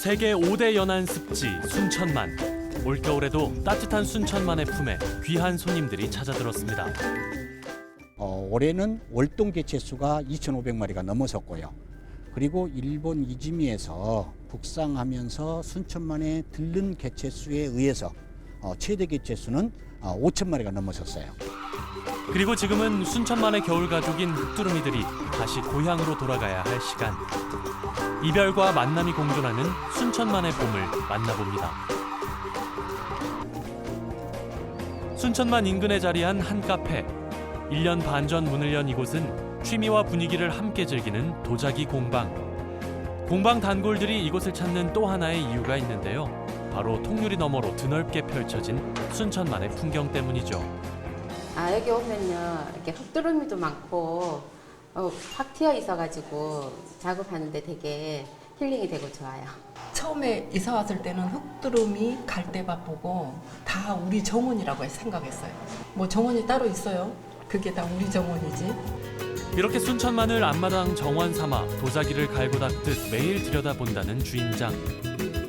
세계 5대 연안 습지 순천만. 올겨울에도 따뜻한 순천만의 품에 귀한 손님들이 찾아들었습니다. 올해는 월동 개체수가 2,500마리가 넘어섰고요. 그리고 일본 이즈미에서 북상하면서 순천만의 들른 개체수에 의해서 최대 개체수는 5,000마리가 넘어섰어요. 그리고 지금은 순천만의 겨울 가족인 흑두루미들이 다시 고향으로 돌아가야 할 시간. 이별과 만남이 공존하는 순천만의 봄을 만나봅니다. 순천만 인근에 자리한 한 카페. 1년 반 전 문을 연 이곳은 취미와 분위기를 함께 즐기는 도자기 공방. 공방 단골들이 이곳을 찾는 또 하나의 이유가 있는데요. 바로 통유리 너머로 드넓게 펼쳐진 순천만의 풍경 때문이죠. 여기 오면요, 이렇게 흑두루미도 많고 확 트여 있어가지고 작업하는데 되게 힐링이 되고 좋아요. 처음에 이사 왔을 때는 흑두루미, 갈대밭 보고 다 우리 정원이라고 생각했어요. 뭐 정원이 따로 있어요? 그게 다 우리 정원이지. 이렇게 순천만을 앞마당 정원 삼아 도자기를 갈고 닦듯 매일 들여다본다는 주인장.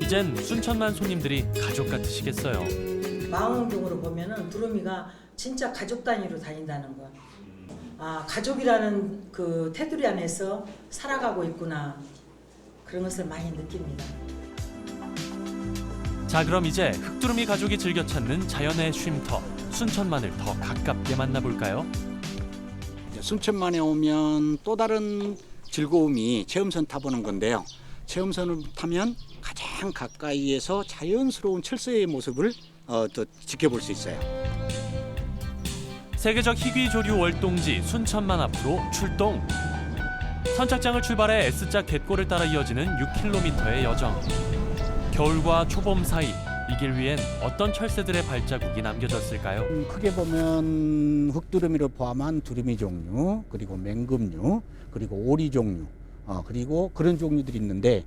이젠 순천만 손님들이 가족 같으시겠어요. 망원경으로 보면은 두루미가 진짜 가족 단위로 다닌다는 거. 가족이라는 그 테두리 안에서 살아가고 있구나. 그런 것을 많이 느낍니다. 자, 그럼 이제 흑두루미 가족이 즐겨 찾는 자연의 쉼터 순천만을 더 가깝게 만나볼까요? 순천만에 오면 또 다른 즐거움이 체험선 타보는 건데요. 체험선을 타면 가장 가까이에서 자연스러운 철새의 모습을 또 지켜볼 수 있어요. 세계적 희귀조류 월동지 순천만 앞으로 출동. 선착장을 출발해 S자 갯골을 따라 이어지는 6km의 여정. 겨울과 초봄 사이 이 길 위엔 어떤 철새들의 발자국이 남겨졌을까요? 크게 보면 흑두루미를 포함한 두루미 종류, 그리고 맹금류, 그리고 오리 종류, 그리고 그런 종류들이 있는데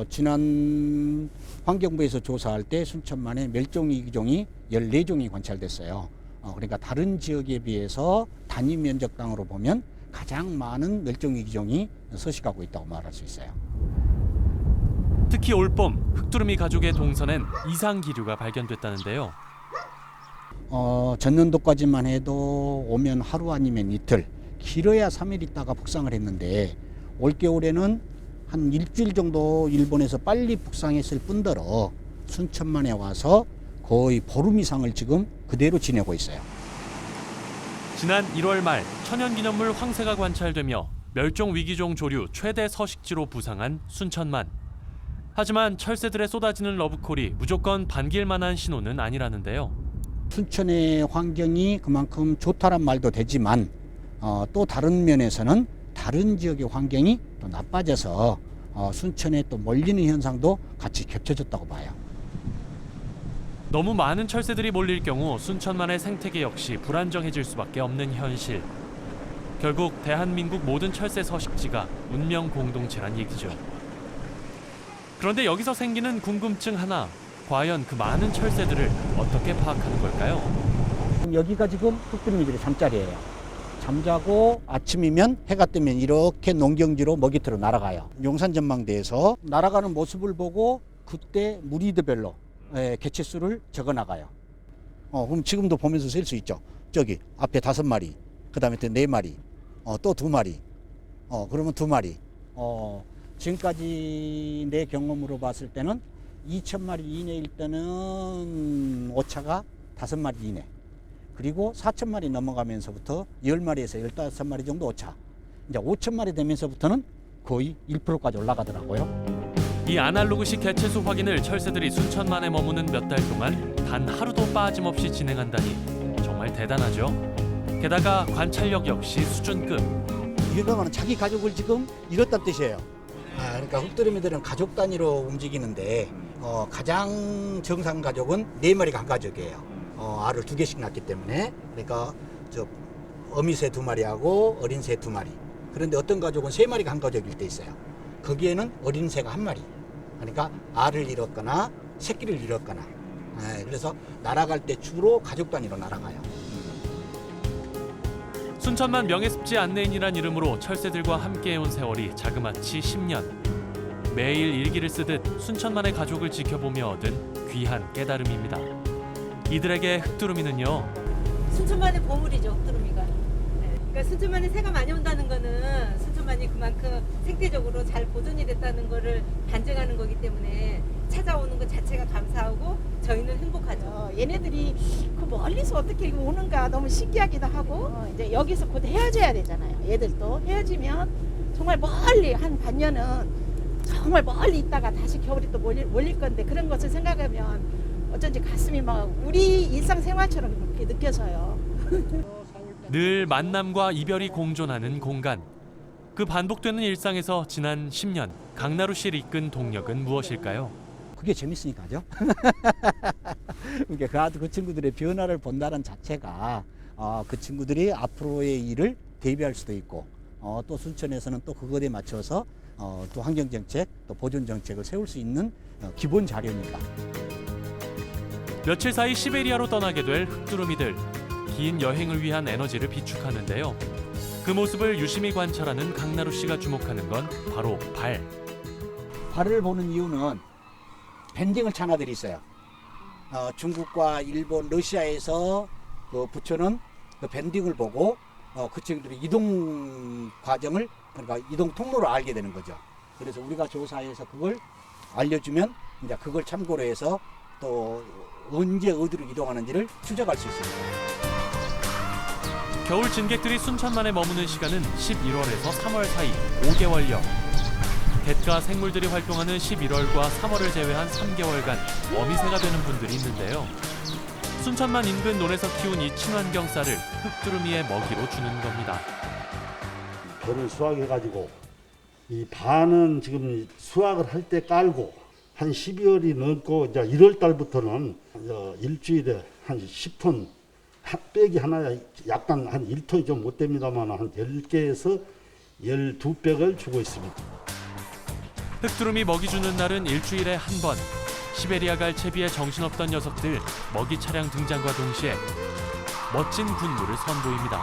지난 환경부에서 조사할 때 순천만에 멸종위기종이 14종이 관찰됐어요. 그러니까 다른 지역에 비해서 단위 면적당으로 보면 가장 많은 멸종위기종이 서식하고 있다고 말할 수 있어요. 특히 올봄 흑두루미 가족의 동선엔 이상 기류가 발견됐다는데요. 전년도까지만 해도 오면 하루 아니면 이틀, 길어야 3일 있다가 북상을 했는데 올겨울에는 한 일주일 정도 일본에서 빨리 북상했을 뿐더러 순천만에 와서 거의 보름 이상을 지금 그대로 지내고 있어요. 지난 1월 말 천연기념물 황새가 관찰되며 멸종위기종 조류 최대 서식지로 부상한 순천만. 하지만 철새들의 쏟아지는 러브콜이 무조건 반길 만한 신호는 아니라는데요. 순천의 환경이 그만큼 좋다란 말도 되지만 또 다른 면에서는 다른 지역의 환경이 또 나빠져서 순천에 또 몰리는 현상도 같이 겹쳐졌다고 봐요. 너무 많은 철새들이 몰릴 경우 순천만의 생태계 역시 불안정해질 수밖에 없는 현실. 결국 대한민국 모든 철새 서식지가 운명 공동체란 얘기죠. 그런데 여기서 생기는 궁금증 하나. 과연 그 많은 철새들을 어떻게 파악하는 걸까요? 여기가 지금 흑두루미들의 잠자리예요. 잠자고 아침이면 해가 뜨면 이렇게 농경지로 먹이터로 날아가요. 용산전망대에서 날아가는 모습을 보고 그때 무리드별로 개체수를 적어 나가요. 그럼 지금도 보면서 셀 수 있죠. 저기 앞에 5마리, 그 다음에 또 4마리, 또 2마리, 그러면 2마리. 지금까지 내 경험으로 봤을 때는 2,000마리 이내일 때는 오차가 5마리 이내. 그리고 4,000마리 넘어가면서부터 10마리에서 15마리 정도 오차. 이제 5,000마리 되면서부터는 거의 1%까지 올라가더라고요. 이 아날로그식 개체수 확인을 철새들이 순천만에 머무는 몇 달 동안 단 하루도 빠짐없이 진행한다니 정말 대단하죠. 게다가 관찰력 역시 수준급. 이거는 자기 가족을 지금 잃었다는 뜻이에요. 그러니까 흑두루미들은 가족 단위로 움직이는데 가장 정상 가족은 4마리가 한 가족이에요. 알을 2개씩 낳기 때문에. 그러니까 어미새 2마리하고 어린새 2마리. 그런데 어떤 가족은 3마리가 한 가족일 때 있어요. 거기에는 어린 새가 1마리. 그러니까 알을 잃었거나 새끼를 잃었거나. 그래서 날아갈 때 주로 가족 단위로 날아가요. 순천만 명예습지 안내인이란 이름으로 철새들과 함께해온 세월이 자그마치 10년. 매일 일기를 쓰듯 순천만의 가족을 지켜보며 얻은 귀한 깨달음입니다. 이들에게 흑두루미는요, 순천만의 보물이죠, 흑두루미가. 네. 그러니까 순천만에 새가 많이 온다는 거는 순천만이 그만큼 생태적으로 잘 보존이 됐다는 거를 반증하는 거기 때문에 찾아오는 것 자체가 감사하고 저희는 행복하죠. 얘네들이 그 멀리서 어떻게 오는가 너무 신기하기도 하고 이제 여기서 곧 헤어져야 되잖아요. 얘들도 헤어지면 정말 멀리 한 반년은 정말 멀리 있다가 다시 겨울이 또 몰릴 건데 그런 것을 생각하면 어쩐지 가슴이 막 우리 일상생활처럼 그렇게 느껴져요. 늘 만남과 이별이 공존하는 공간. 그 반복되는 일상에서 지난 10년 강나루 씨를 이끈 동력은 무엇일까요? 그게 재밌으니까죠. 그러니까 그 친구들의 변화를 본다는 자체가 그 친구들이 앞으로의 일을 대비할 수도 있고 또 순천에서는 또 그것에 맞춰서 또 환경정책, 또 보존정책을 세울 수 있는 기본 자료니까. 며칠 사이 시베리아로 떠나게 될 흑두루미들. 긴 여행을 위한 에너지를 비축하는데요. 그 모습을 유심히 관찰하는 강나루 씨가 주목하는 건 바로 발. 발을 보는 이유는 밴딩을 찬아들이 있어요. 중국과 일본, 러시아에서 그 붙여놓은 그 밴딩을 보고 그 친구들이 이동 과정을, 그러니까 이동 통로를 알게 되는 거죠. 그래서 우리가 조사해서 그걸 알려주면 이제 그걸 참고로 해서 또 언제 어디로 이동하는지를 추적할 수 있습니다. 겨울 진객들이 순천만에 머무는 시간은 11월에서 3월 사이 5개월여. 갯가 생물들이 활동하는 11월과 3월을 제외한 3개월간 어미새가 되는 분들이 있는데요. 순천만 인근 논에서 키운 이 친환경 쌀을 흑두루미의 먹이로 주는 겁니다. 배를 수확해가지고 이 반은 지금 수확을 할 때 깔고 한 12월이 넘고 이제 1월 달부터는 일주일에 한 10톤 빼기 하나에 약간 한 1톤이 좀 못 됩니다만 한 10개에서 12백을 주고 있습니다. 흑두루미 먹이 주는 날은 일주일에 한 번. 시베리아 갈 채비에 정신없던 녀석들 먹이 차량 등장과 동시에 멋진 군무를 선보입니다.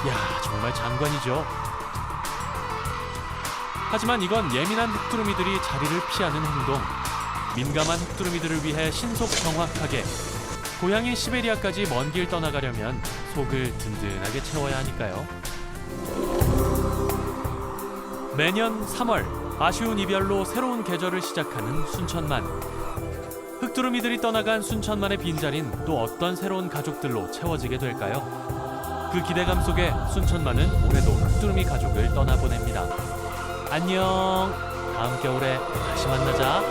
야, 정말 장관이죠. 하지만 이건 예민한 흑두루미들이 자리를 피하는 행동. 민감한 흑두루미들을 위해 신속 정확하게 고향인 시베리아까지 먼 길 떠나가려면 속을 든든하게 채워야 하니까요. 매년 3월 아쉬운 이별로 새로운 계절을 시작하는 순천만. 흑두루미들이 떠나간 순천만의 빈자리는 또 어떤 새로운 가족들로 채워지게 될까요? 그 기대감 속에 순천만은 올해도 흑두루미 가족을 떠나보냅니다. 안녕. 다음 겨울에 다시 만나자.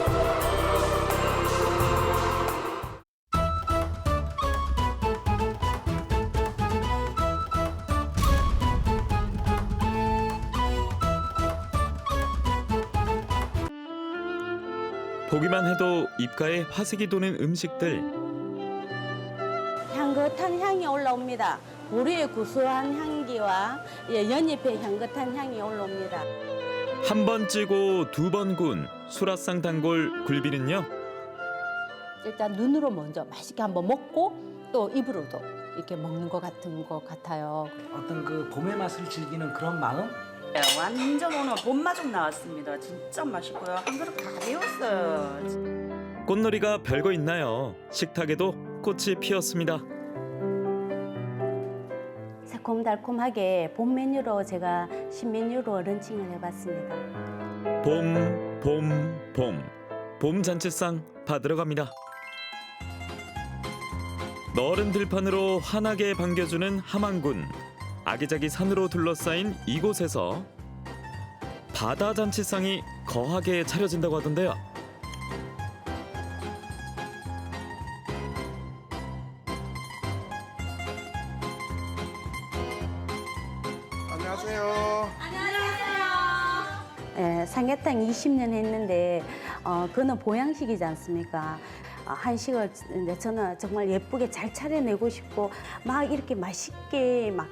보기만 해도 입가에 화색이 도는 음식들. 향긋한 향이 올라옵니다. 보리의 구수한 향기와 연잎의 향긋한 향이 올라옵니다. 한 번 찌고 두 번 군 수라상 단골 굴비는요. 일단 눈으로 먼저 맛있게 한번 먹고 또 입으로도 이렇게 먹는 것 같아요. 어떤 그 봄의 맛을 즐기는 그런 마음? 완전 오늘 봄마중 나왔습니다. 진짜 맛있고요. 한 그릇 다 배웠어요. 꽃놀이가 별거 있나요? 식탁에도 꽃이 피었습니다. 새콤달콤하게 봄 메뉴로 제가 신메뉴로 런칭을 해봤습니다. 봄 잔치상 받으러 갑니다. 너른 들판으로 환하게 반겨주는 함안군. 아기자기 산으로 둘러싸인 이곳에서 바다 잔치상이 거하게 차려진다고 하던데요. 안녕하세요. 예, 삼계탕 20년 했는데 그거는 보양식이지 않습니까? 한식을 이제 저는 정말 예쁘게 잘 차려내고 싶고 막 이렇게 맛있게 막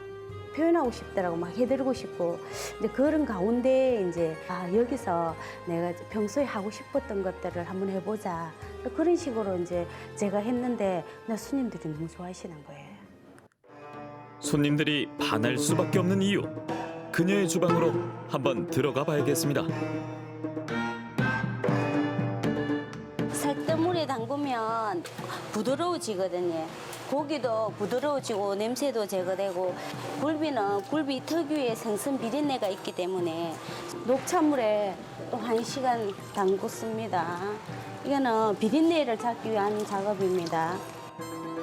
표현하고 싶더라고. 막 해드리고 싶고 이제 그런 가운데 이제 여기서 내가 평소에 하고 싶었던 것들을 한번 해보자 그런 식으로 이제 제가 했는데 손님들이 너무 좋아하시는 거예요. 손님들이 반할 수밖에 없는 이유. 그녀의 주방으로 한번 들어가 봐야겠습니다. 설뜨물에 담그면 부드러워지거든요. 고기도 부드러워지고 냄새도 제거되고 굴비는 굴비 특유의 생선 비린내가 있기 때문에 녹차물에 또 1시간 담그습니다. 이거는 비린내를 잡기 위한 작업입니다.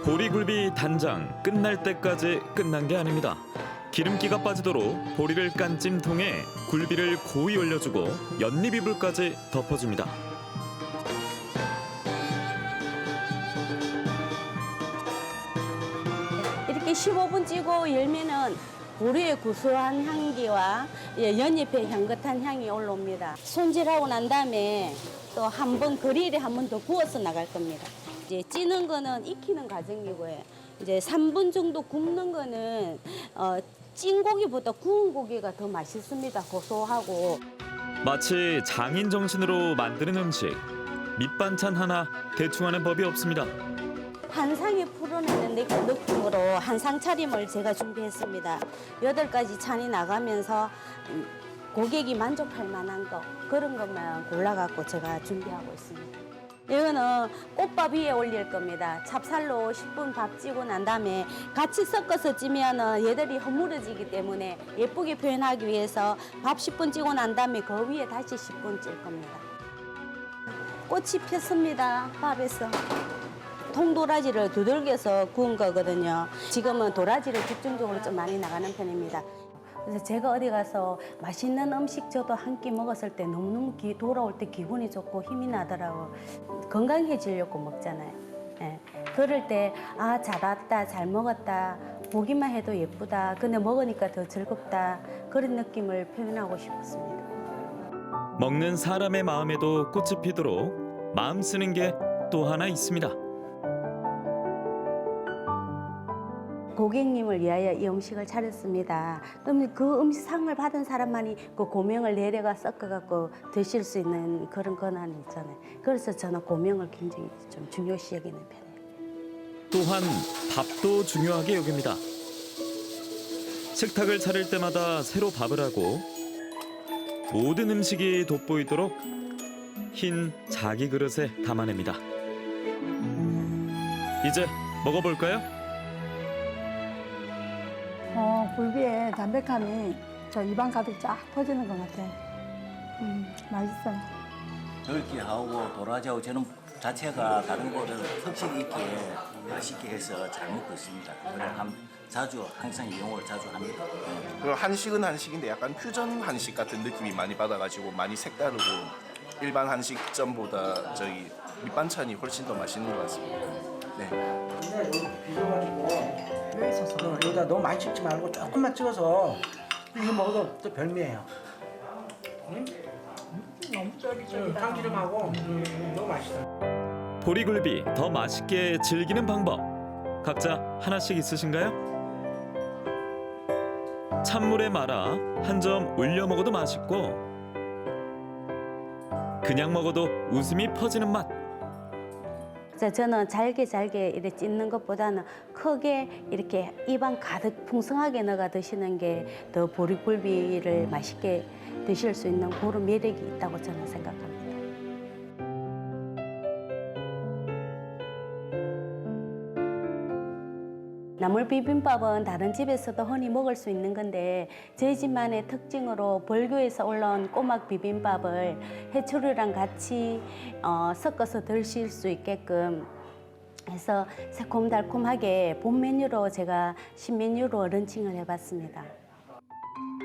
보리굴비 단장 끝날 때까지 끝난 게 아닙니다. 기름기가 빠지도록 보리를 깐 찜통에 굴비를 고이 올려주고 연잎 이불까지 덮어줍니다. 이렇게 15분 찌고 열면은 보리의 구수한 향기와 연잎의 향긋한 향이 올라옵니다. 손질하고 난 다음에 또 한 번 그릴에 한 번 더 구워서 나갈 겁니다. 이제 찌는 거는 익히는 과정이고요. 이제 3분 정도 굽는 거는 찐 고기보다 구운 고기가 더 맛있습니다. 고소하고. 마치 장인 정신으로 만드는 음식. 밑반찬 하나 대충 하는 법이 없습니다. 한상에 풀어내는 느낌으로 한상 차림을 제가 준비했습니다. 8가지 찬이 나가면서 고객이 만족할 만한 거 그런 것만 골라갖고 제가 준비하고 있습니다. 이거는 꽃밥 위에 올릴 겁니다. 찹쌀로 10분 밥 찌고 난 다음에 같이 섞어서 찌면은 얘들이 허물어지기 때문에 예쁘게 표현하기 위해서 밥 10분 찌고 난 다음에 그 위에 다시 10분 찔 겁니다. 꽃이 폈습니다. 밥에서. 통도라지를 두들겨서 구운 거거든요. 지금은 도라지를 집중적으로 좀 많이 나가는 편입니다. 그래서 제가 어디 가서 맛있는 음식 저도 한 끼 먹었을 때 너무너무 돌아올 때 기분이 좋고 힘이 나더라고요. 건강해지려고 먹잖아요. 예. 그럴 때 아, 잘 왔다, 잘 먹었다, 보기만 해도 예쁘다, 근데 먹으니까 더 즐겁다, 그런 느낌을 표현하고 싶었습니다. 먹는 사람의 마음에도 꽃이 피도록 마음 쓰는 게 또 하나 있습니다. 고객님을 위하여 이 음식을 차렸습니다. 그럼 그 음식상을 받은 사람만이 그 고명을 내려가 섞어갖고 드실 수 있는 그런 권한이 있잖아요. 그래서 저는 고명을 굉장히 좀 중요시 여기는 편이에요. 또한 밥도 중요하게 여깁니다. 식탁을 차릴 때마다 새로 밥을 하고 모든 음식이 돋보이도록 흰 자기 그릇에 담아냅니다. 이제 먹어볼까요? 굴비의 담백함이 저 입안 가득 쫙 퍼지는 것 같아요. 맛있어요. 들기하고 도라지하고 저는 자체가 다른 거를 특색 있게 맛있게 해서 잘 먹고 있습니다. 그래서 자주 항상 이용을 자주 합니다. 그리고 한식은 한식인데 약간 퓨전 한식 같은 느낌이 많이 받아가지고 많이 색다르고 일반 한식점보다 저희 밑반찬이 훨씬 더 맛있는 것 같습니다. 네. 근데 여기 비벼가지고 왜 있었어? 여기다 너무 많이 찍지 말고 조금만 찍어서 이거 먹어도 또 별미예요. 너무 쫄깃쫄깃. 참기름하고 너무 맛있어. 보리굴비 더 맛있게 즐기는 방법 각자 하나씩 있으신가요? 찬물에 말아 한 점 올려 먹어도 맛있고 그냥 먹어도 웃음이 퍼지는 맛. 저는 잘게 이렇게 찢는 것보다는 크게 이렇게 입안 가득 풍성하게 넣어 드시는 게 더 보리굴비를 맛있게 드실 수 있는 그런 매력이 있다고 저는 생각합니다. 나물 비빔밥은 다른 집에서도 흔히 먹을 수 있는 건데 저희 집만의 특징으로 벌교에서 올라온 꼬막 비빔밥을 해초류랑 같이 섞어서 드실 수 있게끔 해서 새콤달콤하게 봄 메뉴로 제가 신메뉴로 런칭을 해봤습니다.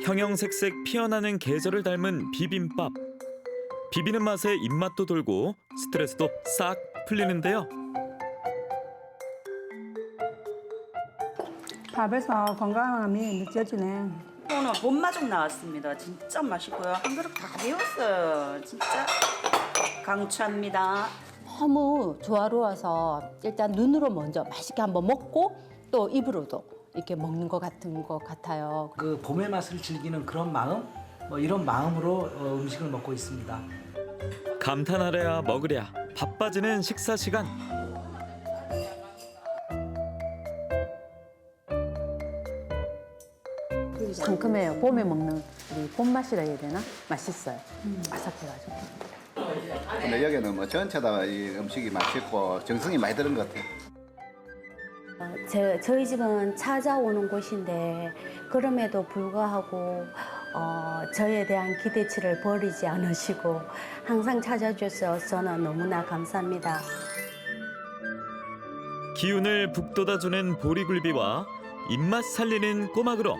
형형색색 피어나는 계절을 닮은 비빔밥. 비비는 맛에 입맛도 돌고 스트레스도 싹 풀리는데요. 밥에서 건강함이 느껴지네. 오늘 본마중 나왔습니다. 진짜 맛있고요. 한 그릇 다 배웠어요. 진짜 강추합니다. 너무 조화로워서 일단 눈으로 먼저 맛있게 한번 먹고 또 입으로도 이렇게 먹는 것 같아요. 그 봄의 맛을 즐기는 그런 마음, 뭐 이런 마음으로 음식을 먹고 있습니다. 감탄하랴 먹으랴 바빠지는 식사 시간. 상큼해요. 봄에 먹는 우리 봄맛이라 해야 되나? 맛있어요. 아삭해가지고. 근데 여기는 뭐 전체 다 이 음식이 맛있고 정성이 많이 들은 것 같아요. 저희 집은 찾아오는 곳인데 그럼에도 불구하고 저에 대한 기대치를 버리지 않으시고 항상 찾아주셔서 저는 너무나 감사합니다. 기운을 북돋아주는 보리굴비와 입맛 살리는 꼬막으로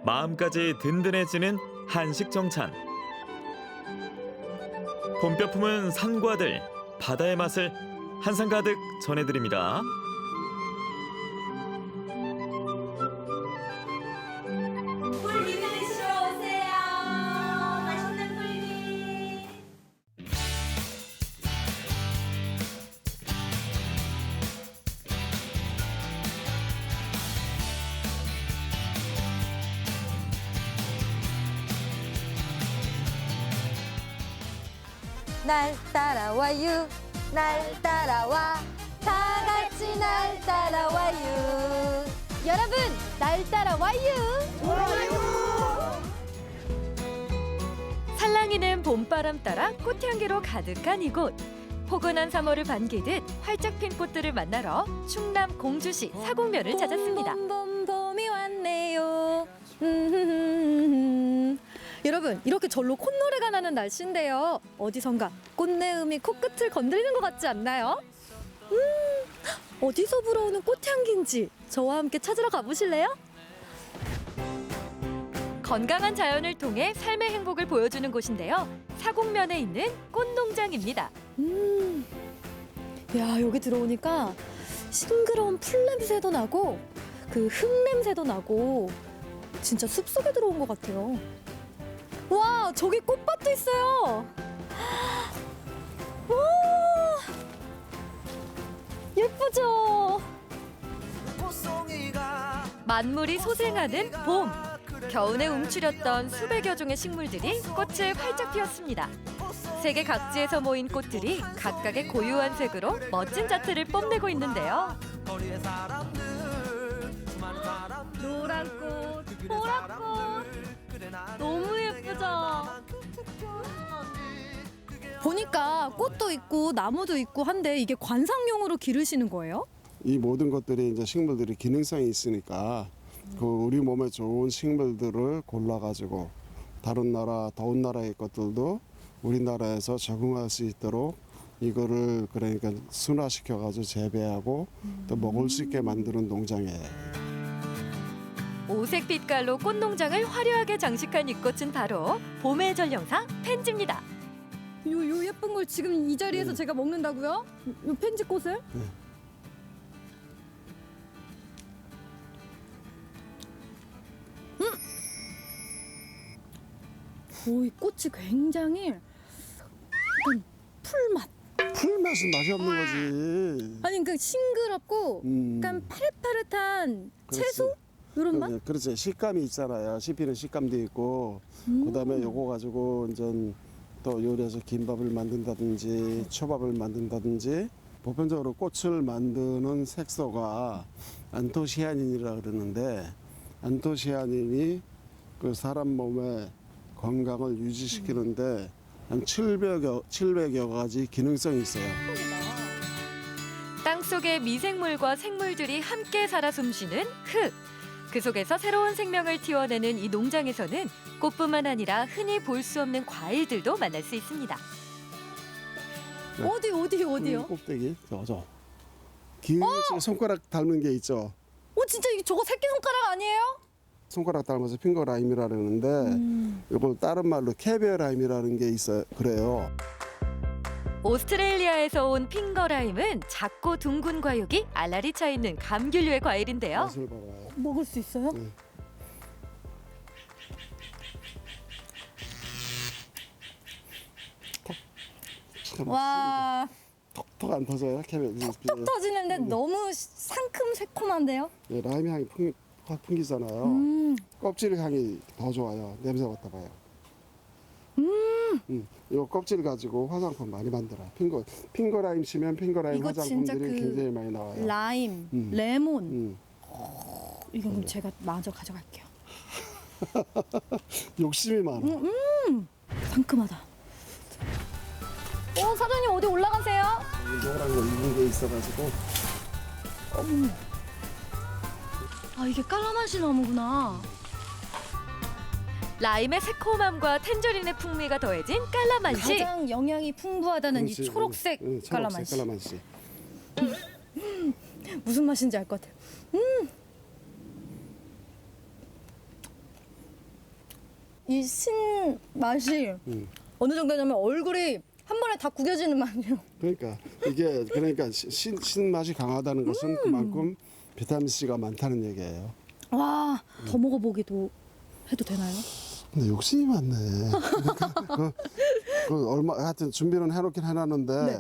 마음까지 든든해지는 한식 정찬. 봄볕 품은 산과들, 바다의 맛을 한상 가득 전해드립니다. 굴비 드시러 오세요. 맛있는 굴비. 날 따라와요 날 따라와 다 같이 날 따라와요 여러분 날 따라와요 좋아요 살랑이는 봄바람 따라 꽃향기로 가득한 이곳. 포근한 3월을 반기듯 활짝 핀 꽃들을 만나러 충남 공주시 사곡면을 찾았습니다. 봄이 왔네요 여러분 이렇게 절로 콧노래가 나는 날씨인데요 어디선가 꽃내음이 코끝을 건드리는 것 같지 않나요? 어디서 불어오는 꽃향기인지 저와 함께 찾으러 가보실래요? 건강한 자연을 통해 삶의 행복을 보여주는 곳인데요. 사곡면에 있는 꽃농장입니다. 야 여기 들어오니까 싱그러운 풀 냄새도 나고 그 흙 냄새도 나고 진짜 숲속에 들어온 것 같아요. 와 저기 꽃밭도 있어요. 와 예쁘죠? 만물이 소생하는 봄. 겨우내 움츠렸던 수백여 종의 식물들이 꽃을 활짝 피웠습니다. 세계 각지에서 모인 꽃들이 각각의 고유한 색으로 멋진 자태를 뽐내고 있는데요. 노란 꽃, 보랏 꽃 너무 예쁘죠? 보니까 꽃도 있고 나무도 있고 한데 이게 관상용으로 기르시는 거예요? 이 모든 것들이 이제 식물들이 기능성이 있으니까 그 우리 몸에 좋은 식물들을 골라가지고 다른 나라 더운 나라의 것들도 우리나라에서 적응할 수 있도록 이거를 그러니까 순화시켜가지고 재배하고 또 먹을 수 있게 만드는 농장이에요. 오색 빛깔로 꽃농장을 화려하게 장식한 이 꽃은 바로 봄의 전령사 펜지입니다. 요 예쁜 걸 지금 이 자리에서 제가 먹는다고요? 요 펜지 꽃을? 오, 이 꽃이 굉장히 약간 풀맛. 풀맛은 맛이 없는 거지. 아니 그 싱그럽고 약간 파릇파릇한 채소 이런 맛? 그렇지. 식감이 있잖아요. 씹히는 식감도 있고 그다음에 요거 가지고 이제 또 요리해서 김밥을 만든다든지 초밥을 만든다든지 보편적으로 꽃을 만드는 색소가 안토시아닌이라 그러는데 안토시아닌이 그 사람 몸의 건강을 유지시키는데 한 700여 가지 기능성이 있어요. 땅속의 미생물과 생물들이 함께 살아 숨쉬는 흙. 그 속에서 새로운 생명을 틔워내는 이 농장에서는 꽃뿐만 아니라 흔히 볼 수 없는 과일들도 만날 수 있습니다. 네. 어디요? 꼭대기 저 긴 손가락 닮은 게 있죠. 진짜 이게 저거 새끼손가락 아니에요? 손가락 닮아서 핑거라임이라 그러는데 이걸 다른 말로 캐비어라임이라는 게 있어요. 그래요. 오스트레일리아에서 온 핑거라임은 작고 둥근 과육이 알알이 차 있는 감귤류의 과일인데요. 맛을 봐봐요. 먹을 수 있어요? 네. 와, 톡톡 안 터져요? 캐비어. 톡 터지는데 너무 상큼 새콤한데요? 예, 라임 향이 확 풍기잖아요. 껍질 향이 더 좋아요. 냄새 맡아봐요. 이 껍질 가지고 화장품 많이 만들어요. 핑거라임 치면 핑거라임 이거 진짜 화장품들이 굉장히 많이 나와요. 라임, 레몬. 이거 그럼 제가 마저 가져갈게요. 욕심이 많아. 상큼하다. 사장님 어디 올라가세요? 노란 거 입은 게 있어가지고. 아, 이게 깔라맛이 나무구나. 라임의 새콤함과 텐저린의 풍미가 더해진 깔라만시. 가장 영양이 풍부하다는 그렇지. 이 초록색 초록색 깔라만시. 깔라만시. 무슨 맛인지 알 것 같아요. 이 신 맛이 어느 정도냐면 얼굴이 한 번에 다 구겨지는 맛이에요. 그러니까 이게 신 맛이 강하다는 것은 그만큼 비타민 C가 많다는 얘기예요. 와, 더 먹어보기도 해도 되나요? 근데 욕심이 많네. 그 얼마 하여튼 준비는 해놓긴 해놨는데 네.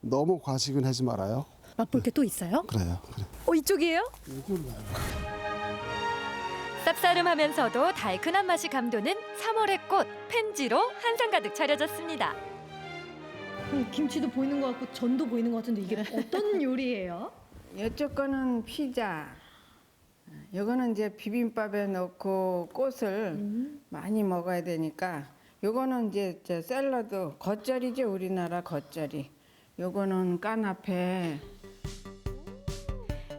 너무 과식은 하지 말아요. 맛볼 게 또 있어요? 그래요. 그래. 이쪽이에요? 쌉싸름하면서도 달큰한 맛이 감도는 3월의 꽃 펜지로 한상 가득 차려졌습니다. 김치도 보이는 것 같고 전도 보이는 것 같은데 이게 어떤 요리예요? 이쪽 거는 피자, 요거는 이제 비빔밥에 넣고 꽃을 많이 먹어야 되니까 요거는 이제 저 샐러드 겉절이죠. 우리나라 겉절이. 요거는 까나페.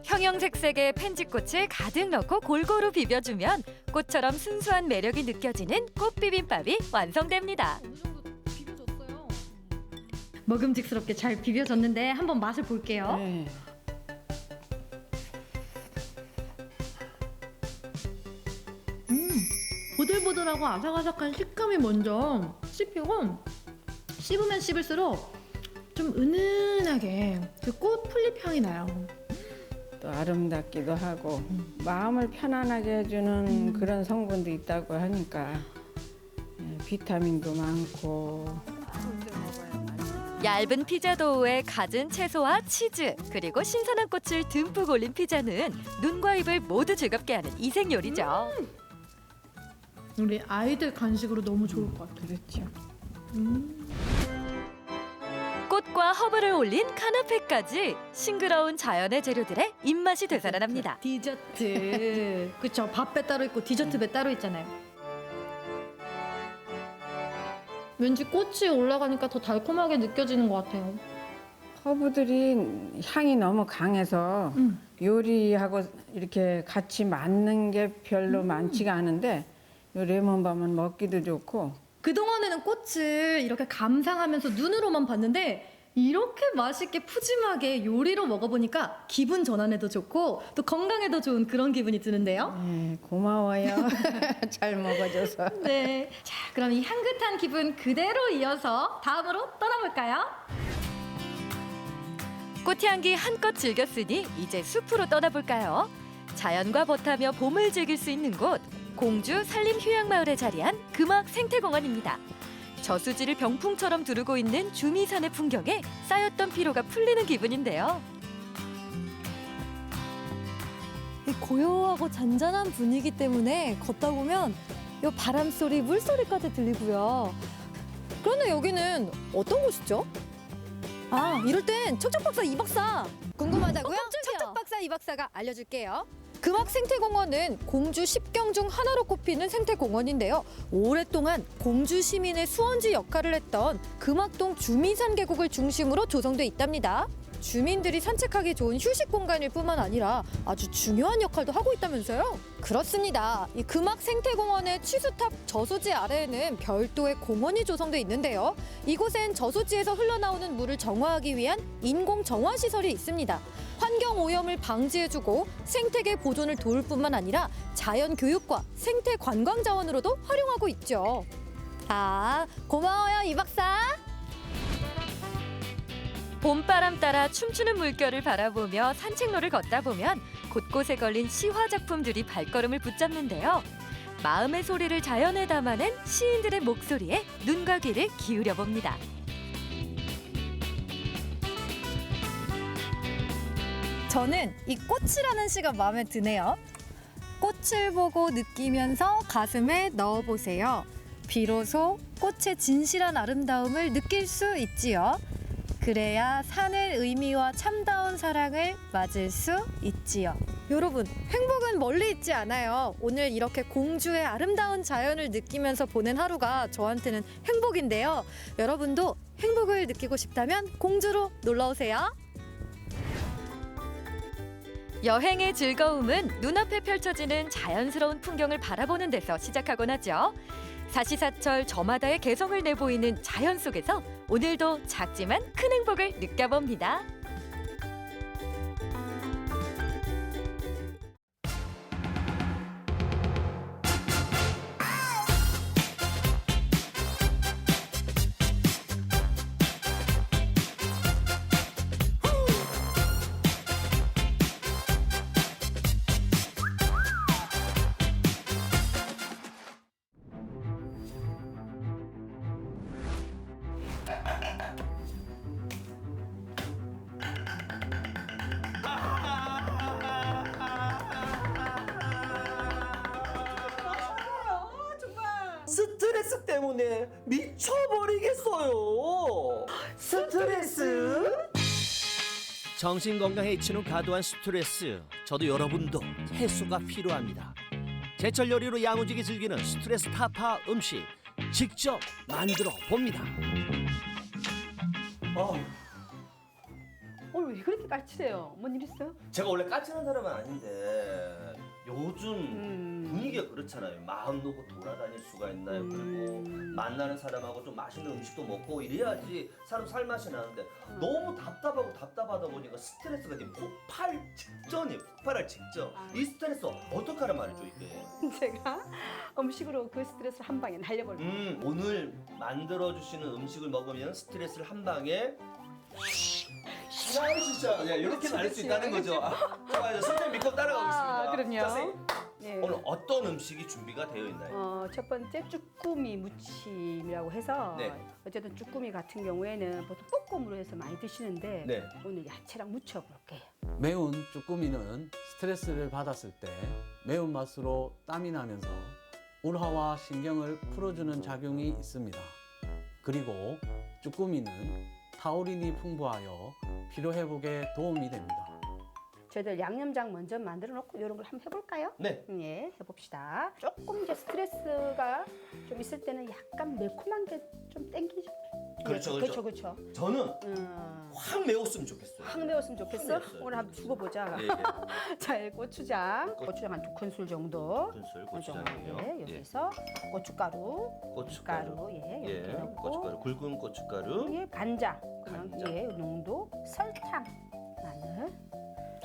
형형색색의 펜지꽃을 가득 넣고 골고루 비벼주면 꽃처럼 순수한 매력이 느껴지는 꽃비빔밥이 완성됩니다. 먹음직스럽게 잘 비벼졌는데 한번 맛을 볼게요. 네. 보들보들하고 아삭아삭한 식감이 먼저 씹히고 씹으면 씹을수록 좀 은은하게 그 꽃 풀잎 향이 나요. 또 아름답기도 하고 마음을 편안하게 해주는 그런 성분도 있다고 하니까 비타민도 많고. 얇은 피자 도우에 갖은 채소와 치즈 그리고 신선한 꽃을 듬뿍 올린 피자는 눈과 입을 모두 즐겁게 하는 이색 요리죠. 우리 아이들 간식으로 너무 좋을 것 같아요. 그렇죠. 꽃과 허브를 올린 카나페까지 싱그러운 자연의 재료들의 입맛이 되살아납니다. 디저트. 그렇죠. 밥배 따로 있고 디저트 배 따로 있잖아요. 왠지 꽃이 올라가니까 더 달콤하게 느껴지는 것 같아요. 허브들이 향이 너무 강해서 요리하고 이렇게 같이 맞는 게 별로 많지가 않은데 요 레몬밤은 먹기도 좋고. 그동안에는 꽃을 이렇게 감상하면서 눈으로만 봤는데 이렇게 맛있게 푸짐하게 요리로 먹어보니까 기분 전환에도 좋고 또 건강에도 좋은 그런 기분이 드는데요. 네, 고마워요. 잘 먹어줘서. 네. 자, 그럼 이 향긋한 기분 그대로 이어서 다음으로 떠나볼까요? 꽃향기 한껏 즐겼으니 이제 숲으로 떠나볼까요? 자연과 벗하며 봄을 즐길 수 있는 곳 공주 산림휴양마을에 자리한 금악 생태공원입니다. 저수지를 병풍처럼 두르고 있는 주미산의 풍경에 쌓였던 피로가 풀리는 기분인데요. 이 고요하고 잔잔한 분위기 때문에 걷다 보면 이 바람 소리, 물소리까지 들리고요. 그런데 여기는 어떤 곳이죠? 아, 이럴 땐 척척 박사 이 박사 궁금하다고요? 척척 박사 이 박사가 알려줄게요. 금악 생태공원은 공주 10경 중 하나로 꼽히는 생태공원인데요. 오랫동안 공주 시민의 수원지 역할을 했던 금악동 주미산 계곡을 중심으로 조성돼 있답니다. 주민들이 산책하기 좋은 휴식 공간일 뿐만 아니라 아주 중요한 역할도 하고 있다면서요? 그렇습니다. 이 금악 생태공원의 취수탑 저수지 아래에는 별도의 공원이 조성돼 있는데요. 이곳엔 저수지에서 흘러나오는 물을 정화하기 위한 인공 정화 시설이 있습니다. 환경 오염을 방지해주고 생태계 보존을 도울 뿐만 아니라 자연 교육과 생태 관광 자원으로도 활용하고 있죠. 아, 고마워요, 이 박사. 봄바람 따라 춤추는 물결을 바라보며 산책로를 걷다 보면 곳곳에 걸린 시화 작품들이 발걸음을 붙잡는데요. 마음의 소리를 자연에 담아낸 시인들의 목소리에 눈과 귀를 기울여 봅니다. 저는 이 꽃이라는 시가 마음에 드네요. 꽃을 보고 느끼면서 가슴에 넣어보세요. 비로소 꽃의 진실한 아름다움을 느낄 수 있지요. 그래야 산의 의미와 참다운 사랑을 맞을 수 있지요. 여러분, 행복은 멀리 있지 않아요. 오늘 이렇게 공주의 아름다운 자연을 느끼면서 보낸 하루가 저한테는 행복인데요. 여러분도 행복을 느끼고 싶다면 공주로 놀러 오세요. 여행의 즐거움은 눈앞에 펼쳐지는 자연스러운 풍경을 바라보는 데서 시작하곤 하죠. 사시사철 저마다의 개성을 내보이는 자연 속에서 오늘도 작지만 큰 행복을 느껴봅니다. 스트레스 때문에 미쳐버리겠어요. 스트레스? 정신 건강에 해치는 과도한 스트레스, 저도 여러분도 해소가 필요합니다. 제철 요리로 야무지게 즐기는 스트레스 타파 음식 직접 만들어 봅니다. 오늘 왜 그렇게 까칠해요? 뭔 일 있어요? 제가 원래 까칠한 사람은 아닌데 요즘 분위기가 그렇잖아요. 마음 놓고 돌아다닐 수가 있나요? 그리고 만나는 사람하고 좀 맛있는 음식도 먹고 이래야지 사람 살맛이 나는데 너무 답답하고 답답하다 보니까 스트레스가 지금 폭발할 직전. 이 스트레스 어떻게 하란 말이죠 이게? 제가 음식으로 그 스트레스를 한 방에 날려버려요. 오늘 만들어주시는 음식을 먹으면 스트레스를 한 방에 진짜 이렇게 말할 수 있다는 거죠. 선생님 믿고 따라가겠습니다. 그럼요. 네. 오늘 어떤 음식이 준비가 되어 있나요? 첫 번째 쭈꾸미 무침이라고 해서 네. 어쨌든 쭈꾸미 같은 경우에는 보통 볶음으로 해서 많이 드시는데 네. 오늘 야채랑 무쳐볼게요. 매운 쭈꾸미는 스트레스를 받았을 때 매운맛으로 땀이 나면서 울화와 신경을 풀어주는 작용이 있습니다. 그리고 쭈꾸미는 타우린이 풍부하여 피로회복에 도움이 됩니다. 저희들 양념장 먼저 만들어 놓고 이런 걸 한번 해볼까요? 네. 예, 해봅시다. 조금 이제 스트레스가 좀 있을 때는 약간 매콤한 게 좀 땡기죠. 그렇죠. 그렇죠. 저는 확 매웠으면 좋겠어요. 확 매웠으면 좋겠어? 오늘 한번 죽어보자. 예. 자, 고추장 한 2큰술 정도. 고추장이요. 네, 여기서 고춧가루, 예, 이렇게 넣고 고춧가루, 굵은 고춧가루, 예, 간장, 예, 농도, 설탕, 마늘,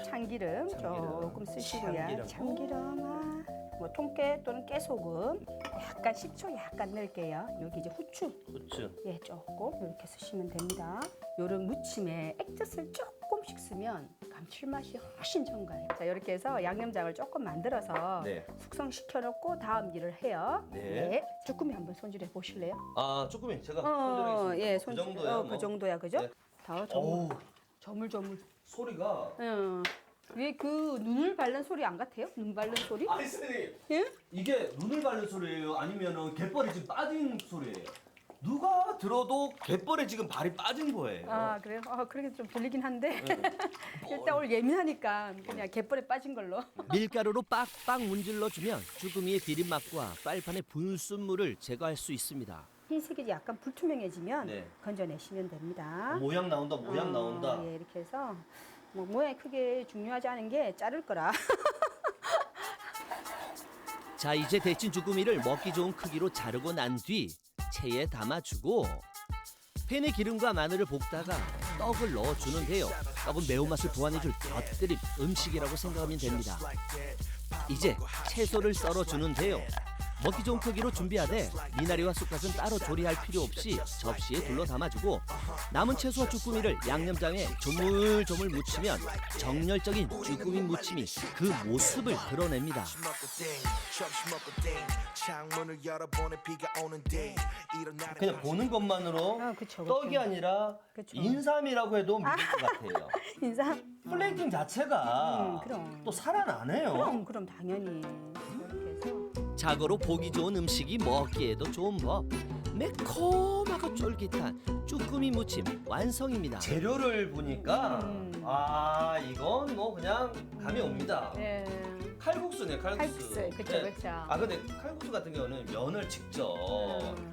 참기름 조금 쓰시고요. 참기름, 뭐 통깨 또는 깨소금, 약간 식초 약간 넣을게요. 여기 이제 후추, 예, 조금 이렇게 쓰시면 됩니다. 요런 무침에 액젓을 조금씩 쓰면 감칠맛이 훨씬 정가요. 자, 이렇게 해서 양념장을 조금 만들어서 숙성시켜 놓고 다음 일을 해요. 네. 쭈꾸미 한번 손질해 보실래요? 아, 쭈꾸미 제가 손질하겠습니다. 예, 그 정도야. 그 정도야, 그죠? 네. 다 조물조물. 소리가. 왜 그 눈을 밟는 소리 안 같아요? 눈 밟는 소리? 아니 선생님. 예? 이게 눈을 밟는 소리예요? 아니면은 갯벌이 지금 빠진 소리예요? 누가 들어도 갯벌에 지금 발이 빠진 거예요. 아, 그래요? 그렇게 좀 들리긴 한데 일단 오늘 예민하니까 그냥 갯벌에 빠진 걸로. 밀가루로 빡빡 문질러주면 쭈꾸미의 비린맛과 빨판의 불순물을 제거할 수 있습니다. 흰색이 약간 불투명해지면 건져내시면 됩니다. 모양 나온다. 예, 이렇게 해서 뭐 모양이 크게 중요하지 않은 게 자를 거라. 자, 이제 데친 쭈꾸미를 먹기 좋은 크기로 자르고 난 뒤 체에 담아주고 팬에 기름과 마늘을 볶다가 떡을 넣어주는데요. 떡은 매운맛을 보완해줄 곁들임 음식이라고 생각하면 됩니다. 이제 채소를 썰어주는데요. 먹기 좋은 크기로 준비하되 미나리와 쑥갓은 따로 조리할 필요 없이 접시에 둘러 담아주고 남은 채소와 쭈꾸미를 양념장에 조물조물 무치면 정열적인 쭈꾸미 무침이 그 모습을 드러냅니다. 그냥 보는 것만으로 떡이 아니라 인삼이라고 해도 믿을 것 같아요. 인삼? 플레이팅 자체가 또 살아나네요. 그럼 당연히. 자고로 보기 좋은 음식이 먹기에도 좋은 법. 매콤하고 쫄깃한 쭈꾸미 무침 완성입니다. 재료를 보니까 아 이건 뭐 그냥 감이 옵니다. 네. 칼국수네 칼국수. 그쵸 네. 그쵸. 아 근데 칼국수 같은 경우는 면을 직접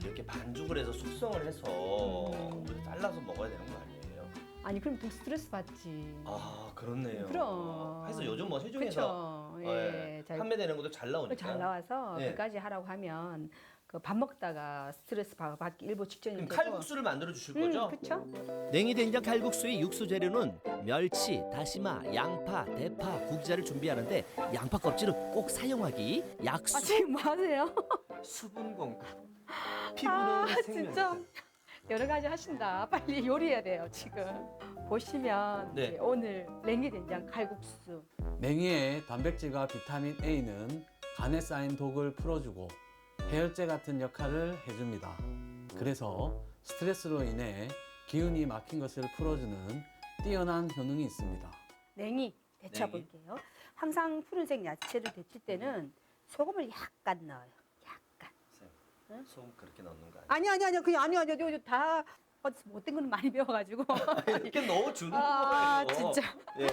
이렇게 반죽을 해서 숙성을 해서 우리가 잘라서 먹어야 되는 거 아니에요? 아니 그럼 더 스트레스 받지. 아 그렇네요. 그럼. 그래서 요즘 뭐 시중에서 그쵸. 예. 잘- 판매되는 것도 잘 나오니까. 잘 나와서 네. 그까지 하라고 하면 그 밥 먹다가 스트레스 받기 일보 직전일 그럼 때고. 칼국수를 만들어 주실 거죠? 그렇죠. 냉이 된장 칼국수의 육수 재료는 멸치, 다시마, 양파, 대파, 국자를 준비하는데 양파 껍질은 꼭 사용하기 약속. 아 지금 뭐 하세요? 수분 공급. 피부는 아 생명. 진짜 여러 가지 하신다. 빨리 요리해야 돼요 지금. 보시면 네. 이제 오늘 냉이 된장 칼국수. 냉이의 단백질과 비타민 A는 간에 쌓인 독을 풀어주고 해열제 같은 역할을 해줍니다. 그래서 스트레스로 인해 기운이 막힌 것을 풀어주는 뛰어난 효능이 있습니다. 냉이 데쳐볼게요. 항상 푸른색 야채를 데칠 때는 소금을 약간 넣어요. 소금 그렇게 넣는 거 아니요. 그냥 아니요. 다 어디서 못된 거는 많이 배워가지고. 아니에요? 이렇게 넣어주는 아, 거예요. 진짜. 예.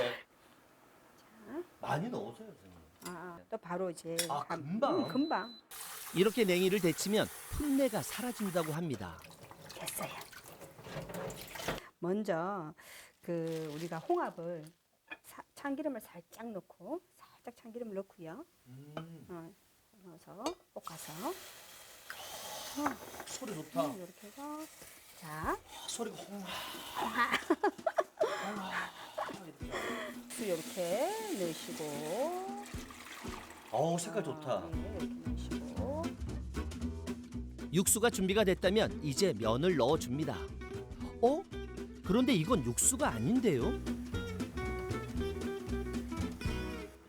많이 넣어줘요, 선생님. 또 바로 이제 금방. 금방. 이렇게 냉이를 데치면 풋내가 사라진다고 합니다. 됐어요. 먼저 그 우리가 홍합을 참기름을 살짝 넣고 살짝 참기름을 넣고요. 넣어서 볶아서. 소리 좋다. 이렇게 해서 자 소리가 수 이렇게 넣으시고. 어우 색깔 좋다. 육수가 준비가 됐다면 이제 면을 넣어줍니다. 그런데 이건 육수가 아닌데요?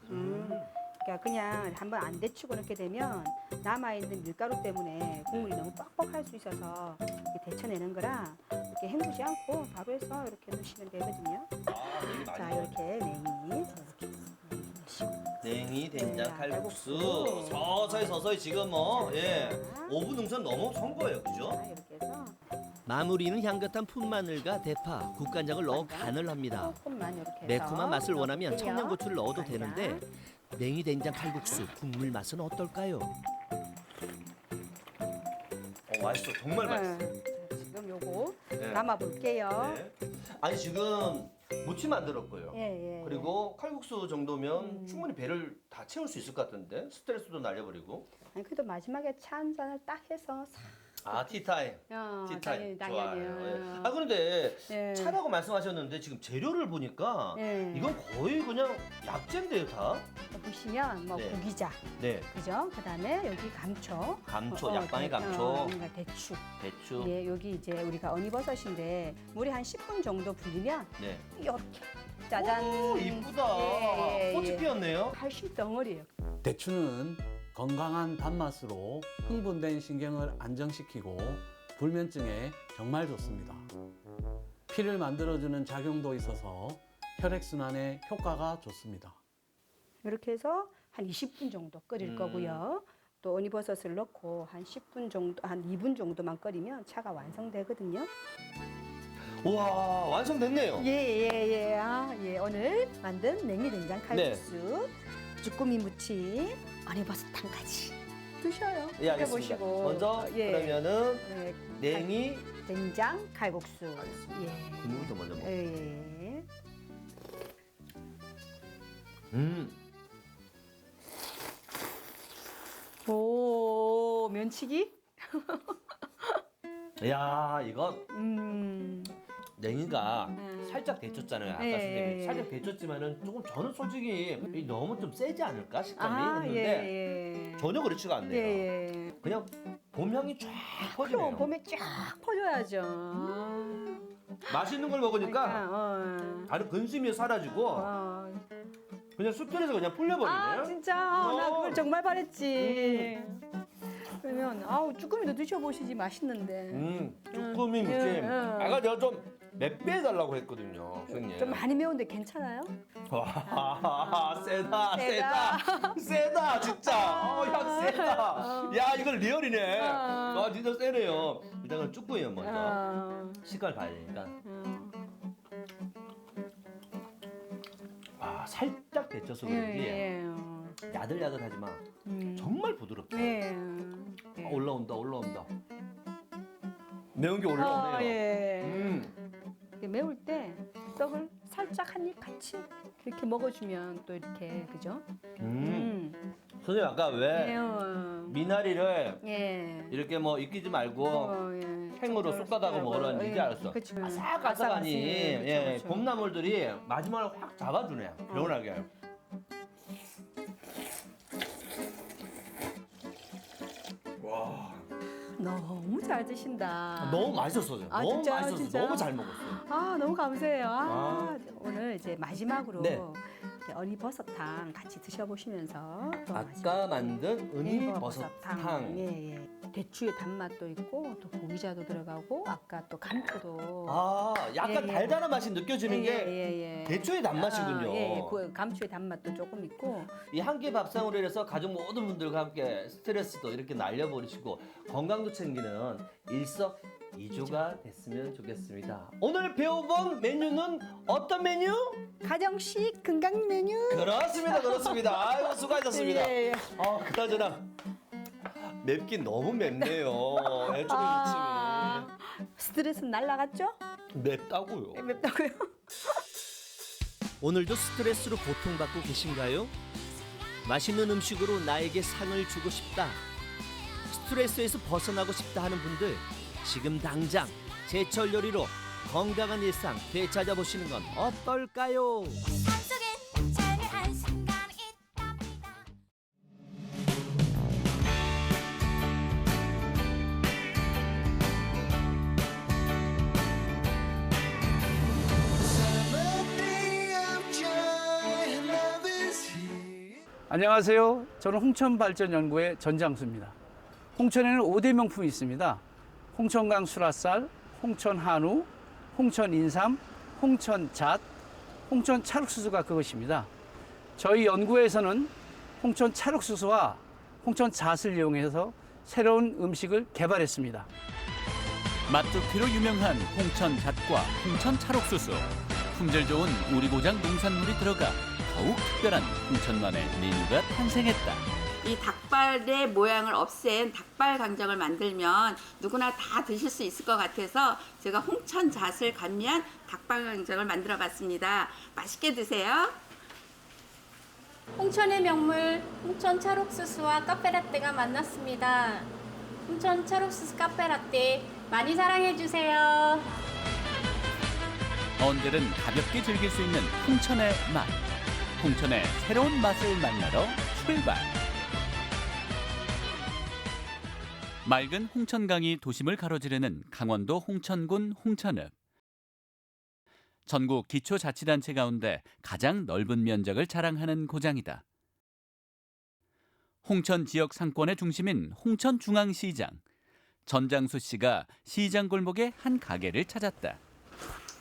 그러니까 그냥 한번 안 데치고 넣게 되면 남아있는 밀가루 때문에 국물이 너무 뻑뻑할 수 있어서 이렇게 데쳐내는 거라 이렇게 헹구지 않고 바로 해서 이렇게 넣으시면 되거든요. 자 이렇게 냉이 냉이, 된장, 칼국수 서서히 지금 뭐 5분 능선 넘어 선 거예요, 그죠? 이렇게 해서 마무리는 향긋한 풋마늘과 대파, 국간장을 넣어 간을 합니다. 조금만 이렇게 해서 매콤한 맛을 원하면 넣을게요. 청양고추를 넣어도 되는데 냉이 된장 칼국수 국물 맛은 어떨까요? 맛있어, 정말 맛있어. 자, 지금 요거 네. 담아볼게요. 네. 아니 지금 무침 만들었고요. 예. 그리고 칼국수 정도면 충분히 배를 다 채울 수 있을 것 같은데 스트레스도 날려버리고. 아니 그래도 마지막에 차 한 잔을 딱 해서 티타임. 티타임 당연히. 좋아요. 예. 그런데 예. 차라고 말씀하셨는데 지금 재료를 보니까 예. 이건 거의 그냥 약재인데요, 다. 보시면 뭐 네. 고기자, 네. 그죠? 그다음에 여기 감초, 감초, 약방의 감초. 그러니까 대추. 대추. 네, 여기 이제 우리가 어니버섯인데 물에 한 10분 정도 불리면 네. 이렇게 짜잔. 오, 이쁘다. 꽃이 피었네요. 칼슘 덩어리예요. 대추는 건강한 단맛으로 흥분된 신경을 안정시키고 불면증에 정말 좋습니다. 피를 만들어주는 작용도 있어서 혈액순환에 효과가 좋습니다. 이렇게 해서 한 20분 정도 끓일 거고요. 또 어니버섯을 넣고 한 10분 정도, 한 2분 정도만 끓이면 차가 완성되거든요. 우와, 완성됐네요. 예. 오늘 만든 냉이 된장 칼국수, 쭈꾸미 무침, 어니버섯탕까지 드셔요. 예, 알겠습니다. 드셔보시고. 먼저 그러면은 냉이 된장 칼국수. 예. 국물부터 먼저 먹어. 예. 오, 면치기? 야, 이거 냉이가 살짝 데쳤잖아요. 아까 선생님이 살짝 데쳤지만은 조금 저는 솔직히 너무 좀 세지 않을까 식감이 했는데 전혀 그렇지가 않네요. 그냥 봄 향이 쫙 퍼지네요. 그럼 봄에 쫙 퍼져야죠. 맛있는 걸 먹으니까 다른 근심이 사라지고 그냥 스트레스 그냥 풀려버리네요. 아 진짜 나 그걸 정말 바랬지. 그러면 쭈꾸미도 드셔보시지 맛있는데. 쭈꾸미 무침. 아까 제가 좀 맵게 해달라고 했거든요, 선생님. 좀 많이 매운데 괜찮아요? 와, 세다 진짜. 향 세다. 야 이걸 리얼이네. 아 진짜 세네요. 일단은 쭈꾸미요 먼저. 식감을 봐야 되니까. 아 살짝 데쳐서 그런지 야들야들하지만 정말 부드럽게. 아, 올라온다. 매운 게 올라오네요. 매울 때 떡을 살짝 한 입 같이 이렇게 먹어주면 또 이렇게 그죠? 선생님 아까 왜 미나리를 이렇게 뭐 익히지 말고 팽으로 쑥갓하고 먹으라는 이제 알았어. 아삭아삭하니 봄나물들이 마지막에 확 잡아주네. 개운하게. 와. 너무 잘 드신다. 너무 맛있었어요. 아, 너무 진짜요? 맛있었어. 진짜요? 너무 잘 먹었어요. 아 너무 감사해요. 오늘 이제 마지막으로 네. 이렇게 어니버섯탕 같이 드셔보시면서 또 아까 만든 어니버섯탕. 예. 대추의 단맛도 있고 또 고기자도 들어가고 아까 또 감초도 아, 약간 달달한 맛이 느껴지는 게 대추의 단맛이군요. 그 감초의 단맛도 조금 있고 이 한 끼 밥상으로 해서 가족 모든 분들과 함께 스트레스도 이렇게 날려버리시고 건강도 챙기는 일석이조가 됐으면 좋겠습니다. 오늘 배워본 메뉴는 어떤 메뉴? 가정식 건강 메뉴. 그렇습니다. 아이고 수고하셨습니다. 예. 그나저나 맵긴 너무 맵네요. 애초에 스트레스는 날라갔죠? 맵다고요. 맵다고요? 오늘도 스트레스로 고통받고 계신가요? 맛있는 음식으로 나에게 상을 주고 싶다. 스트레스에서 벗어나고 싶다 하는 분들 지금 당장 제철 요리로 건강한 일상 되찾아보시는 건 어떨까요? 안녕하세요. 저는 홍천발전연구의 전장수입니다. 홍천에는 5대 명품이 있습니다. 홍천강 수라쌀, 홍천한우, 홍천인삼, 홍천잣, 홍천찰옥수수가 그것입니다. 저희 연구에서는 홍천찰옥수수와 홍천잣을 이용해서 새로운 음식을 개발했습니다. 맛좋기로 유명한 홍천잣과 홍천찰옥수수. 품질 좋은 우리고장 농산물이 들어가 더욱 특별한 홍천만의 메뉴가 탄생했다. 이 닭발의 모양을 없앤 닭발 강정을 만들면 누구나 다 드실 수 있을 것 같아서 제가 홍천잣을 감미한 닭발 강정을 만들어 봤습니다. 맛있게 드세요. 홍천의 명물 홍천 찰옥수수와 카페라떼가 만났습니다. 홍천 찰옥수수 카페라떼 많이 사랑해 주세요. 언제든 가볍게 즐길 수 있는 홍천의 맛. 홍천의 새로운 맛을 만나러 출발. 맑은 홍천강이 도심을 가로지르는 강원도 홍천군 홍천읍. 전국 기초자치단체 가운데 가장 넓은 면적을 자랑하는 고장이다. 홍천 지역 상권의 중심인 홍천중앙시장. 전장수 씨가 시장 골목의 한 가게를 찾았다.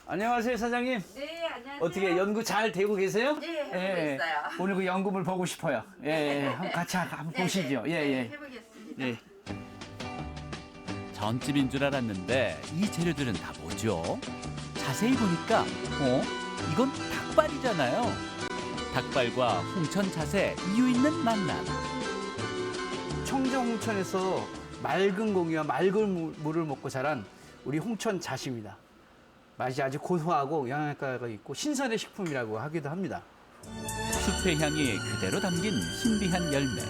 안녕하세요, 사장님. 네, 안녕하세요. 어떻게 연구 잘 되고 계세요? 네, 하고 있어요. 오늘 그 연구물 보고 싶어요. 한번 같이 한번 보시죠. 해보겠습니다. 전집인 줄 알았는데 이 재료들은 다 뭐죠? 자세히 보니까 이건 닭발이잖아요. 닭발과 홍천잣의 이유 있는 만남. 청정 홍천에서 맑은 공기와 맑은 물을 먹고 자란 우리 홍천잣입니다. 맛이 아주 고소하고 영양가가 있고 신선의 식품이라고 하기도 합니다. 숲의 향이 그대로 담긴 신비한 열매.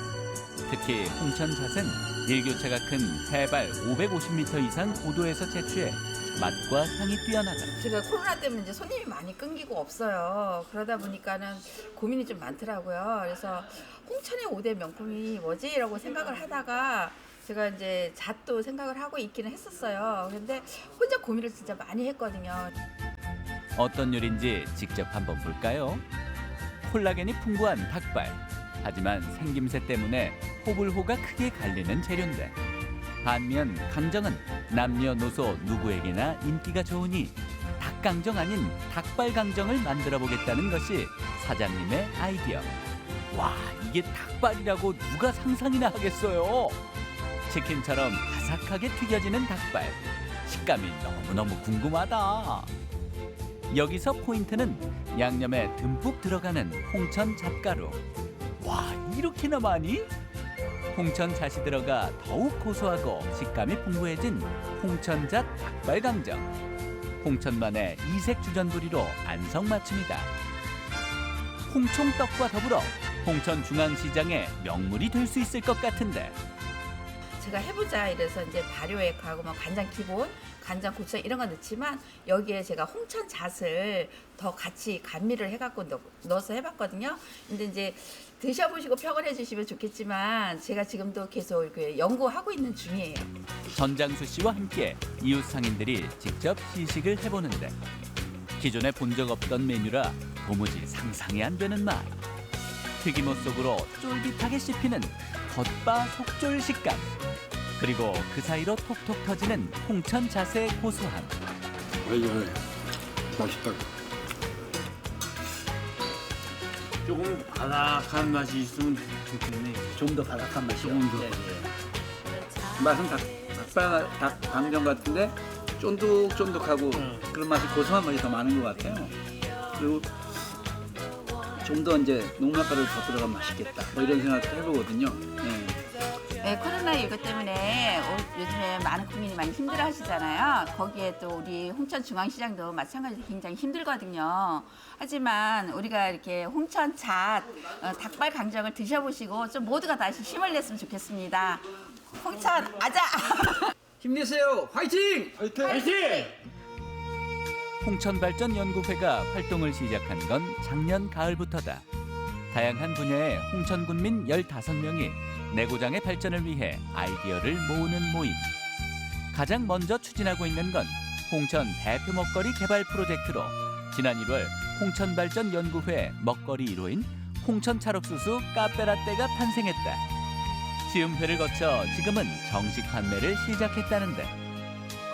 특히 홍천잣은 일교차가 큰 해발 550m 이상 고도에서 채취해 맛과 향이 뛰어나다. 제가 코로나 때문에 이제 손님이 많이 끊기고 없어요. 그러다 보니까는 고민이 좀 많더라고요. 그래서 홍천의 5대 명품이 뭐지라고 생각을 하다가 제가 이제 잣도 생각을 하고 있기는 했었어요. 근데 혼자 고민을 진짜 많이 했거든요. 어떤 요리인지 직접 한번 볼까요? 콜라겐이 풍부한 닭발. 하지만 생김새 때문에 호불호가 크게 갈리는 재료인데 반면 강정은 남녀노소 누구에게나 인기가 좋으니 닭강정 아닌 닭발 강정을 만들어 보겠다는 것이 사장님의 아이디어. 와, 이게 닭발이라고 누가 상상이나 하겠어요. 치킨처럼 바삭하게 튀겨지는 닭발. 식감이 너무너무 궁금하다. 여기서 포인트는 양념에 듬뿍 들어가는 홍천 잣가루. 와, 이렇게나 많이? 홍천 잣이 들어가 더욱 고소하고 식감이 풍부해진 홍천잣 닭발강정. 홍천만의 이색 주전부리로 안성맞춤이다. 홍총떡과 더불어 홍천중앙시장의 명물이 될 수 있을 것 같은데. 제가 해보자 이래서 이제 발효액하고 뭐 간장 기본, 간장 고추장 이런 거 넣지만 여기에 제가 홍천잣을 더 같이 감미를 해갖고 넣어서 해봤거든요. 근데 이제 드셔보시고 평을 해주시면 좋겠지만 제가 지금도 계속 이렇게 연구하고 있는 중이에요. 전장수 씨와 함께 이웃 상인들이 직접 시식을 해보는데 기존에 본 적 없던 메뉴라 도무지 상상이 안 되는 맛. 튀김옷 속으로 쫄깃하게 씹히는 겉바 속쫄 식감. 그리고 그 사이로 톡톡 터지는 홍천잣의 고소함. 어이, 맛있다. 조금 바삭한 맛이 있으면 좋겠네. 좀 더 바삭한 맛이요. 조금 더. 맛은 닭 강정 같은데 쫀득쫀득하고 그런 맛이 고소한 맛이 더 많은 것 같아요. 그리고 좀 더 이제 녹말가루 더 들어가면 맛있겠다. 뭐 이런 생각도 해보거든요. 네, 코로나19 때문에 요즘에 많은 국민이 많이 힘들어 하시잖아요. 거기에 또 우리 홍천중앙시장도 마찬가지로 굉장히 힘들거든요. 하지만 우리가 이렇게 홍천잣 닭발 강정을 드셔보시고 좀 모두가 다시 힘을 냈으면 좋겠습니다. 홍천 아자! 힘내세요. 화이팅! 화이팅! 홍천발전연구회가 활동을 시작한 건 작년 가을부터다. 다양한 분야의 홍천군민 15명이 내고장의 발전을 위해 아이디어를 모으는 모임. 가장 먼저 추진하고 있는 건 홍천 대표 먹거리 개발 프로젝트로 지난 1월 홍천발전연구회 먹거리 1호인 홍천 찰옥수수 카페라떼가 탄생했다. 시음회를 거쳐 지금은 정식 판매를 시작했다는데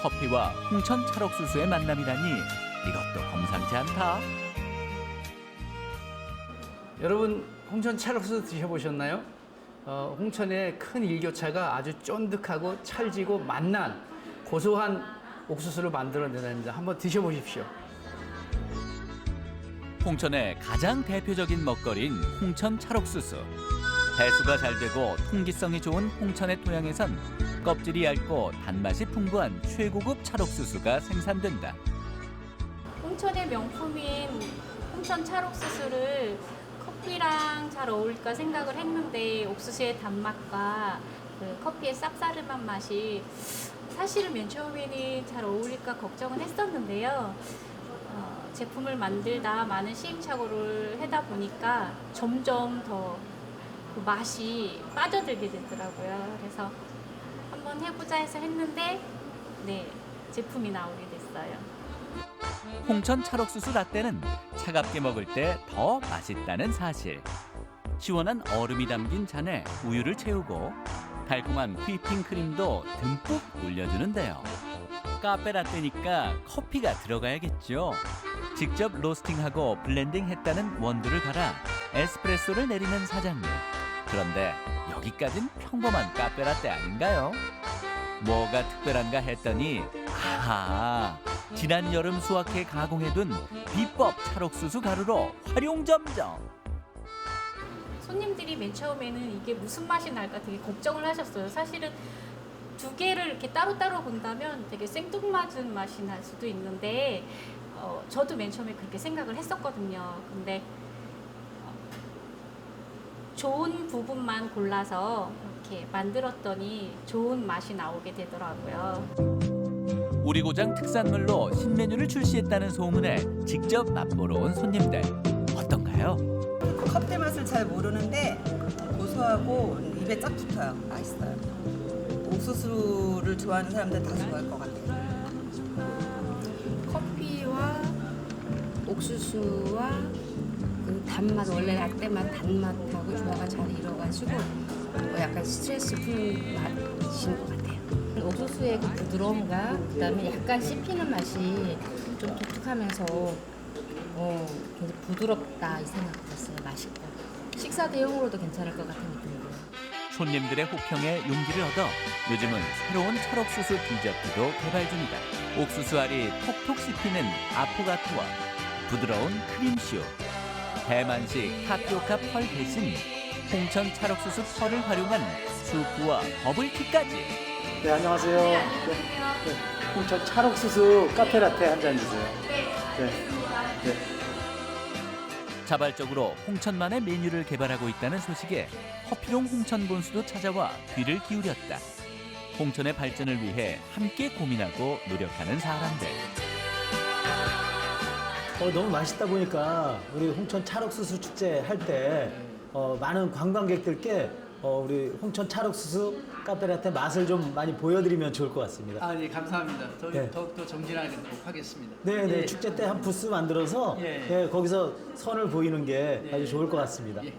커피와 홍천 찰옥수수의 만남이라니 이것도 범상치 않다. 여러분 홍천 찰옥수수 드셔보셨나요? 홍천의 큰 일교차가 아주 쫀득하고 찰지고 맛난 고소한 옥수수를 만들어내는데 한번 드셔보십시오. 홍천의 가장 대표적인 먹거리인 홍천 찰옥수수. 배수가 잘 되고 통기성이 좋은 홍천의 토양에선 껍질이 얇고 단맛이 풍부한 최고급 찰옥수수가 생산된다. 홍천의 명품인 홍천 찰옥수수를 커피랑 잘 어울릴까 생각을 했는데 옥수수의 단맛과 그 커피의 쌉싸름한 맛이 사실은 맨 처음에는 잘 어울릴까 걱정은 했었는데요. 제품을 만들다 많은 시행착오를 하다 보니까 점점 더 그 맛이 빠져들게 되더라고요. 그래서 한번 해보자 해서 했는데 네, 제품이 나오게 됐어요. 홍천 찰옥수수 라떼는 차갑게 먹을 때 더 맛있다는 사실. 시원한 얼음이 담긴 잔에 우유를 채우고 달콤한 휘핑 크림도 듬뿍 올려주는데요. 카페 라떼니까 커피가 들어가야겠죠. 직접 로스팅하고 블렌딩했다는 원두를 갈아 에스프레소를 내리는 사장님. 그런데 여기까진 평범한 카페 라떼 아닌가요? 뭐가 특별한가 했더니 아하, 지난 여름 수확해 가공해둔 비법 찰옥수수 가루로 활용 점정. 손님들이 맨 처음에는 이게 무슨 맛이 날까 되게 걱정을 하셨어요. 사실은 두 개를 이렇게 따로따로 본다면 되게 생뚱맞은 맛이 날 수도 있는데 저도 맨 처음에 그렇게 생각을 했었거든요. 근데 좋은 부분만 골라서 이렇게 만들었더니 좋은 맛이 나오게 되더라고요. 우리 고장 특산물로 신메뉴를 출시했다는 소문에 직접 맛보러 온 손님들. 어떤가요? 커피 맛을 잘 모르는데 고소하고 입에 쫙 붙어요. 맛있어요. 옥수수를 좋아하는 사람들 다 좋아할 것 같아요. 커피와 옥수수와 그 단맛, 원래 라떼 맛 단맛하고 조화가 잘 이뤄가지고 약간 스트레스 풀 맛인 것 같아요. 옥수수의 그 부드러움과 그다음에 약간 씹히는 맛이 좀 독특하면서 굉장히 부드럽다 이 생각 들었어요. 맛있고. 식사 대용으로도 괜찮을 것 같은 느낌이에요. 손님들의 호평에 용기를 얻어 요즘은 새로운 찰옥수수 디저트도 개발 중이다. 옥수수 알이 톡톡 씹히는 아포가토와 부드러운 크림슈, 대만식 타피오카 펄 대신 홍천 찰옥수수 펄을 활용한 수프와 버블티까지. 네, 안녕하세요. 네, 홍천 찰옥수수 카페라떼 한 잔 주세요. 네. 자발적으로 홍천만의 메뉴를 개발하고 있다는 소식에 허피롱 홍천 본수도 찾아와 귀를 기울였다. 홍천의 발전을 위해 함께 고민하고 노력하는 사람들. 너무 맛있다 보니까 우리 홍천 찰옥수수 축제 할 때 많은 관광객들께 우리 홍천 찰옥수수 카페라떼 맛을 좀 많이 보여드리면 좋을 것 같습니다. 네, 감사합니다. 네. 더욱더 정진하게 하겠습니다. 네, 네, 축제 때 한 부스 만들어서 네, 거기서 선을 보이는 게 아주 좋을 것 같습니다. 네.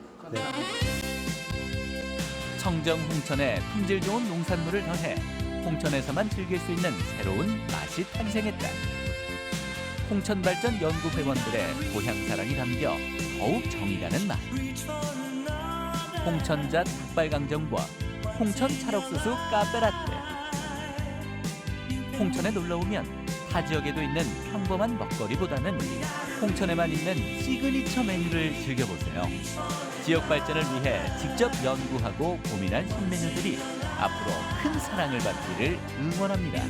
청정 홍천에 품질 좋은 농산물을 더해 홍천에서만 즐길 수 있는 새로운 맛이 탄생했다. 홍천발전 연구회원들의 고향 사랑이 담겨 더욱 정이 가는 맛. 홍천잣 닭발강정과 홍천 찰옥수수 카페라떼. 홍천에 놀러오면 타 지역에도 있는 평범한 먹거리보다는 홍천에만 있는 시그니처 메뉴를 즐겨보세요. 지역 발전을 위해 직접 연구하고 고민한 신메뉴들이 앞으로 큰 사랑을 받기를 응원합니다.